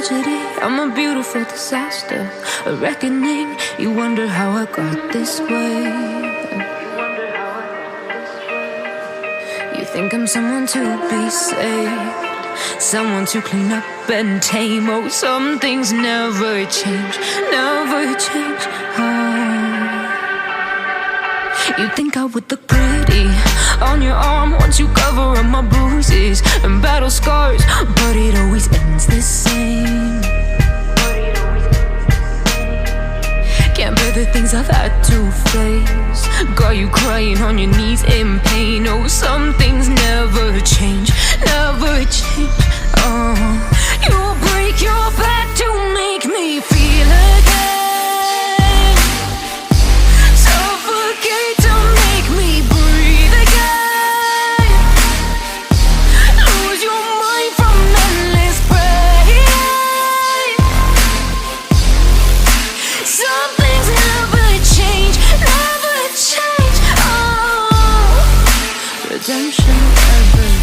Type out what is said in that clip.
tragedy, I'm a beautiful disaster, a reckoning. You wonder how I got this way. You think I'm someone to be saved, someone to clean up and tame. Oh, some things never change, never change. Oh. You think I would look pretty on your arm once you cover up my bruises and battle scars, but it always ends the same. Can't bear the things I've had to face, got you crying on your knees in pain. Oh, some things never change, never change. Oh, you'll break your back to make me feel again, suffocate to make me breathe again, lose your mind from endless pain. Some things never change, never change. Oh, redemption ever.